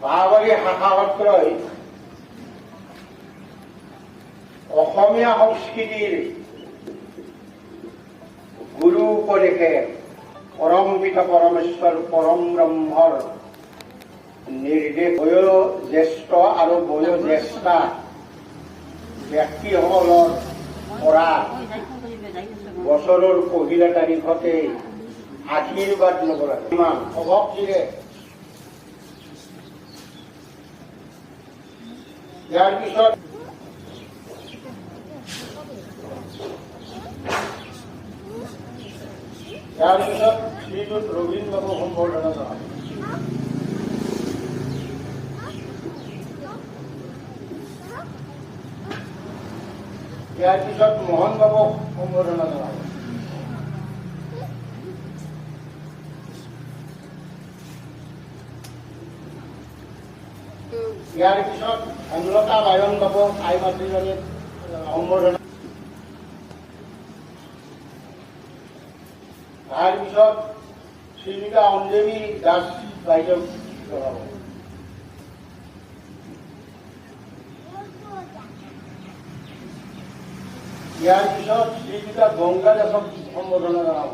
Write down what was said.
বাঁহবাৰী শাখা সত্ৰই অসমীয়া সংস্কৃতিৰ গুৰু উপদেশে পৰম পিতা পৰমেশ্বৰ পৰম ব্ৰহ্মৰ নিৰ্দেশ বয়োজ্যেষ্ঠ আৰু বয়োজ্যেষ্ঠা ব্যক্তিসকলৰ পৰা বছৰৰ পহিলা তাৰিখতে আশীৰ্বাদ ল'ব লাগে। ইমান অভক্তিৰে ইয়াৰ পিছত শ্ৰীযুত ৰবীন বাবু সম্বৰ্ধনা জনাব। ইয়াৰ পিছত মোহন বাবুক সম্বৰ্ধনা জনাব। ইয়াৰ পিছত হেমলতা বায়ন বাবুক আই মাতৃজনীক সম্বৰ্ধনা। তাৰ পিছত শ্ৰীমিতা অঞ্জলি দাস বাইদেউ জনাব। ইয়াৰ পিছত শ্ৰীমিতা গংগা দাসক সম্বৰ্ধনা জনাব।